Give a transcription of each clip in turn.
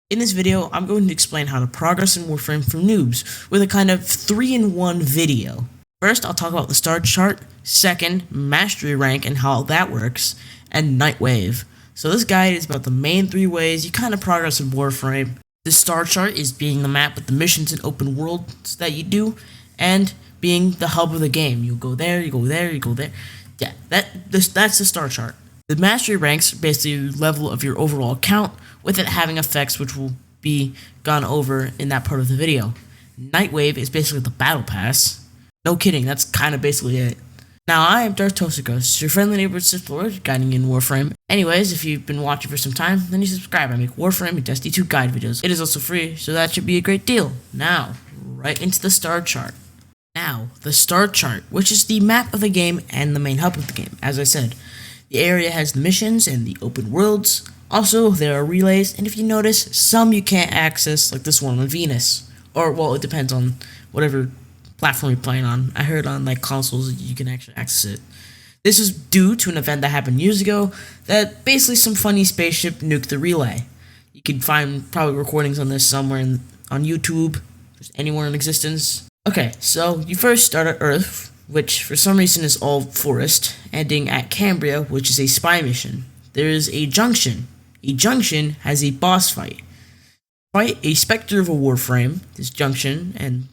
In this video, I'm going to explain how to progress in Warframe for noobs with a kind of 3-in-1 video. First, I'll talk about the start chart, second, mastery rank and how that works, and Nightwave. So this guide is about the main 3 ways you kind of progress in Warframe. The star chart is being the map with the missions and open worlds that you do, and being the hub of the game. You go there, you go there, you go there. Yeah, that's the star chart. The mastery ranks are basically the level of your overall account, with it having effects which will be gone over in that part of the video. Nightwave is basically the battle pass. No kidding, that's kind of basically it. Now, I am Darth Tosikos, your friendly neighborhood Sith Lord, guiding in Warframe. Anyways, if you've been watching for some time, then you subscribe. I make Warframe and Destiny 2 guide videos. It is also free, so that should be a great deal. Now, right into the star chart. Now, the star chart, which is the map of the game and the main hub of the game, as I said. The area has the missions and the open worlds. Also, there are relays, and if you notice, some you can't access, like this one on Venus. Or, well, it depends on whatever platform you're playing on. I heard on, like, consoles you can actually access it. This is due to an event that happened years ago that basically some funny spaceship nuked the relay. You can find probably recordings on this somewhere on YouTube, just anywhere in existence. Okay, so you first start at Earth, which for some reason is all forest, ending at Cambria, which is a spy mission. There is a junction. A junction has a boss fight. Fight a specter of a warframe, this junction, and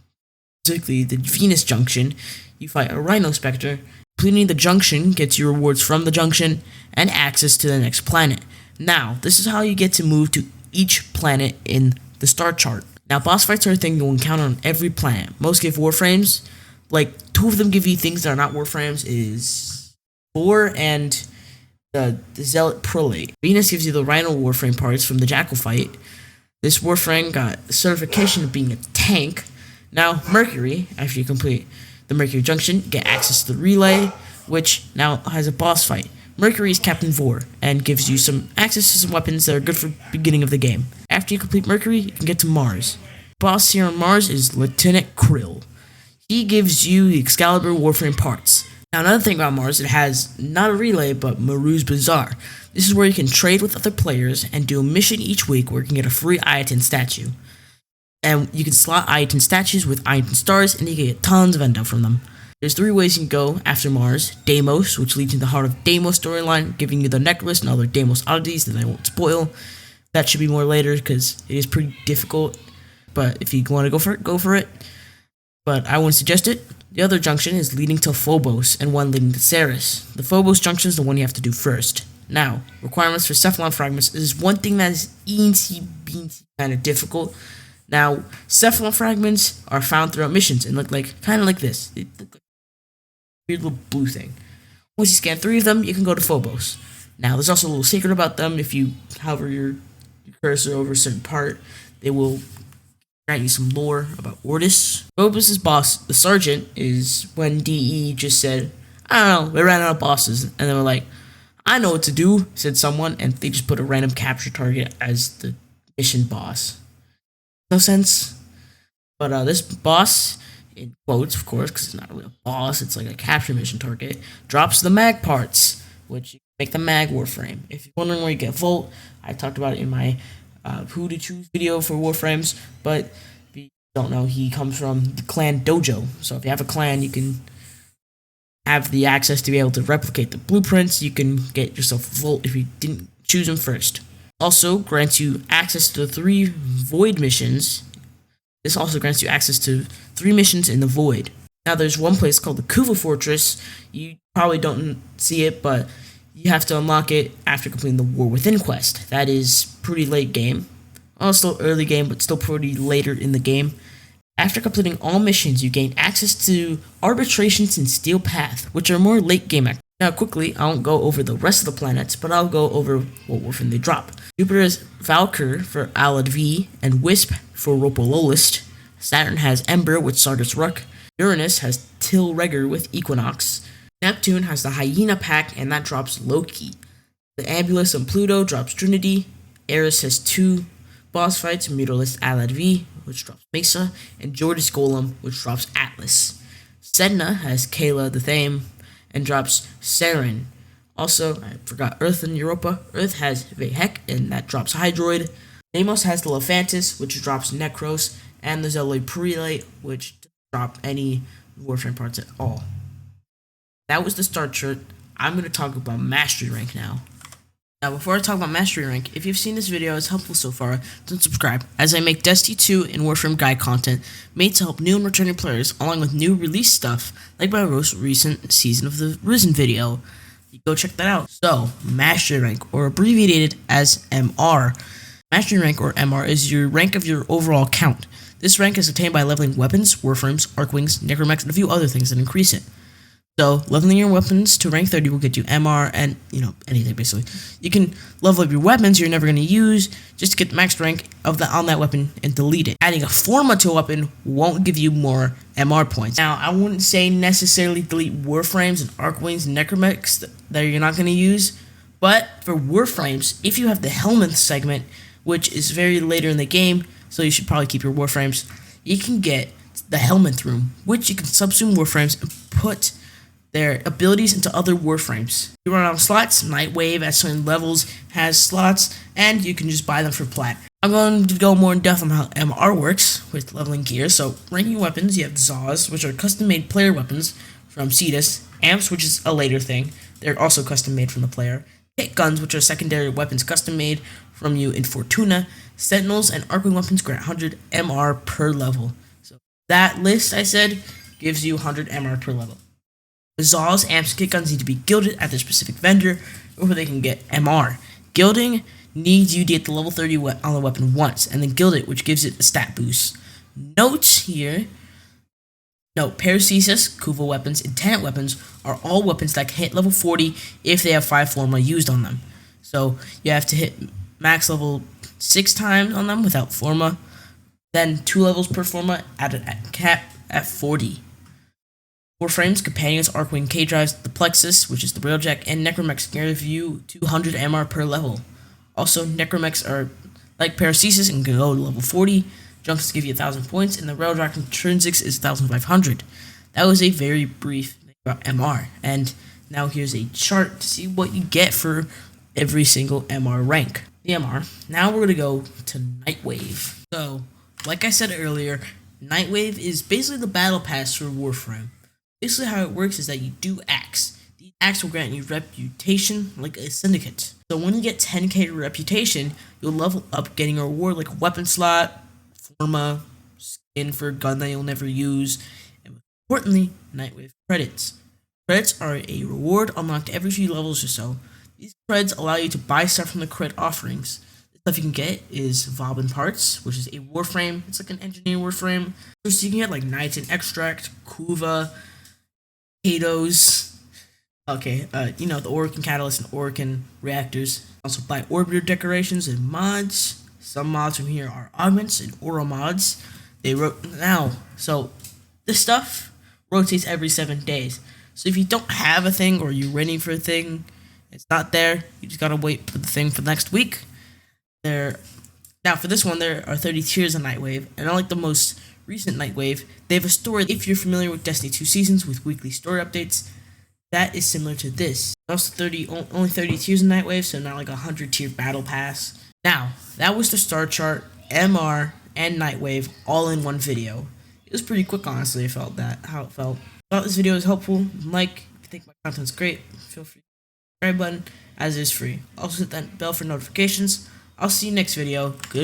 particularly the Venus junction. You fight a rhino specter. Completing the junction gets you rewards from the junction and access to the next planet. Now, this is how you get to move to each planet in the star chart. Now, boss fights are a thing you'll encounter on every planet. Most give warframes. Like, 2 of them give you things that are not warframes is Boar and the Zealot Prolate. Venus gives you the Rhino warframe parts from the Jackal fight. This warframe got the certification of being a tank. Now, Mercury, after you complete the Mercury Junction, get access to the relay, which now has a boss fight. Mercury is Captain Vor, and gives you some access to some weapons that are good for beginning of the game. After you complete Mercury, you can get to Mars. Boss here on Mars is Lieutenant Krill. He gives you the Excalibur Warframe parts. Now, another thing about Mars, it has not a relay, but Maru's Bazaar. This is where you can trade with other players and do a mission each week where you can get a free Iton statue. And you can slot Iton statues with Iton stars, and you can get tons of endo from them. There's 3 ways you can go after Mars. Deimos, which leads into the Heart of Deimos storyline, giving you the necklace and other Deimos oddities that I won't spoil. That should be more later, because it is pretty difficult. But if you want to go for it, go for it. But I wouldn't suggest it. The other junction is leading to Phobos, and one leading to Ceres. The Phobos junction is the one you have to do first. Now, requirements for Cephalon fragments is one thing that is eensy-beensy kind of difficult. Now, Cephalon fragments are found throughout missions and look like, kind of like this. They look like a weird little blue thing. Once you scan 3 of them, you can go to Phobos. Now, there's also a little secret about them. If you hover your cursor over a certain part, they will grant you some lore about Ortis. Phobos' boss, the sergeant, is when DE just said, I don't know, we ran out of bosses. And they were like, I know what to do, said someone, and they just put a random capture target as the mission boss. No sense. But this boss, in quotes, of course, because it's not really a boss, it's like a capture mission target, drops the mag parts, which you make the mag warframe. If you're wondering where you get Volt, I talked about it in my who to choose video for Warframes, but if you don't know, he comes from the clan Dojo. So if you have a clan, you can have the access to be able to replicate the blueprints. You can get yourself a Volt if you didn't choose them first. Also grants you access to the 3 Void missions. This also grants you access to 3 missions in the Void. Now there's one place called the Kuva Fortress. You probably don't see it, but you have to unlock it after completing the War Within quest. That is pretty late game. Well, it's still early game, but still pretty later in the game. After completing all missions, you gain access to Arbitrations and Steel Path, which are more late game activities. Now quickly, I won't go over the rest of the planets, but I'll go over what Warframe they drop. Jupiter has Valkyr for Alad V, and Wisp for Ropololist. Saturn has Ember with Sardis Ruck. Uranus has Tilregger with Equinox. Neptune has the Hyena pack, and that drops Loki. The Ambulus on Pluto drops Trinity. Eris has 2 boss fights, Mutalist Alad V, which drops Mesa, and Jordis Golem, which drops Atlas. Sedna has Kayla the Thame, and drops Saren. Also, I forgot Earth and Europa. Earth has Vehek, and that drops Hydroid. Deimos has the Lephantis, which drops Necros, and the Zealoid Prelate, which drop any Warframe parts at all. That was the start chart. I'm going to talk about Mastery Rank now. Now, before I talk about Mastery Rank, if you've seen this video as helpful so far, then subscribe, as I make Destiny 2 and Warframe guide content made to help new and returning players, along with new release stuff, like my most recent Season of the Risen video. Go check that out. So, Mastery Rank, or abbreviated as MR. Mastery Rank, or MR, is your rank of your overall count. This rank is attained by leveling weapons, warframes, arcwings, necromechs, and a few other things that increase it. So, leveling your weapons to rank 30 will get you MR and, anything basically. You can level up your weapons you're never going to use just to get the max rank on that weapon and delete it. Adding a forma to a weapon won't give you more MR points. Now, I wouldn't say necessarily delete warframes and arcwings and necromechs that you're not going to use, but for warframes, if you have the helmet segment, which is very later in the game, so you should probably keep your warframes, you can get the helmet room, which you can subsume warframes and put their abilities into other warframes. You run out of slots, Nightwave at certain levels has slots, and you can just buy them for plat. I'm going to go more in depth on how MR works with leveling gear. So, ranking weapons, you have Zaws, which are custom-made player weapons from Cetus, Amps, which is a later thing. They're also custom-made from the player. Hit guns, which are secondary weapons custom-made from you in Fortuna. Sentinels and Arcwing weapons grant 100 MR per level. So, that list, I said, gives you 100 MR per level. The Zaws, Amps, and Kit Guns need to be gilded at their specific vendor before they can get MR. Gilding needs you to get the level 30 on the weapon once, and then gild it, which gives it a stat boost. Note here, Paracesis, Kuva weapons, and Tenant weapons are all weapons that can hit level 40 if they have 5 forma used on them. So you have to hit max level 6 times on them without forma, then 2 levels per forma at a cap at 40. Warframes, Companions, Arcwing, K-Drives, the Plexus, which is the Railjack, and Necromechs give you 200 MR per level. Also, Necromechs are like Paracesis and can go to level 40. Junctions give you 1,000 points, and the Railjack Intrinsics is 1,500. That was a very brief thing about MR, and now here's a chart to see what you get for every single MR rank. The MR. Now we're going to go to Nightwave. So, like I said earlier, Nightwave is basically the battle pass for Warframe. Basically how it works is that you do acts. These acts will grant you reputation like a syndicate. So when you get 10k reputation, you'll level up getting a reward like a weapon slot, forma, skin for a gun that you'll never use, and importantly, Nightwave credits. Credits are a reward unlocked every few levels or so. These creds allow you to buy stuff from the cred offerings. The stuff you can get is Vobin Parts, which is a warframe. It's like an engineer warframe. So you can get like Knights and Extract, Kuva, potatoes. Okay, the Orokin Catalyst and Orokin Reactors. Also buy Orbiter decorations and mods. Some mods from here are augments and Oro mods. So this stuff rotates every 7 days. So if you don't have a thing or you're waiting for a thing, it's not there, you just gotta wait for the thing for the next week. Now for this one, there are 30 tiers of Nightwave, and unlike the most recent Nightwave, they have a story. If you're familiar with Destiny 2 Seasons with weekly story updates, that is similar to this. Also only 30 tiers in Nightwave, so not like a 100 tier battle pass. Now, that was the star chart, MR, and Nightwave all in one video. It was pretty quick, honestly. How it felt. I thought this video was helpful. Like, if you think my content's great, feel free to hit the subscribe button, as it is free. Also hit that bell for notifications. I'll see you next video. Goodbye.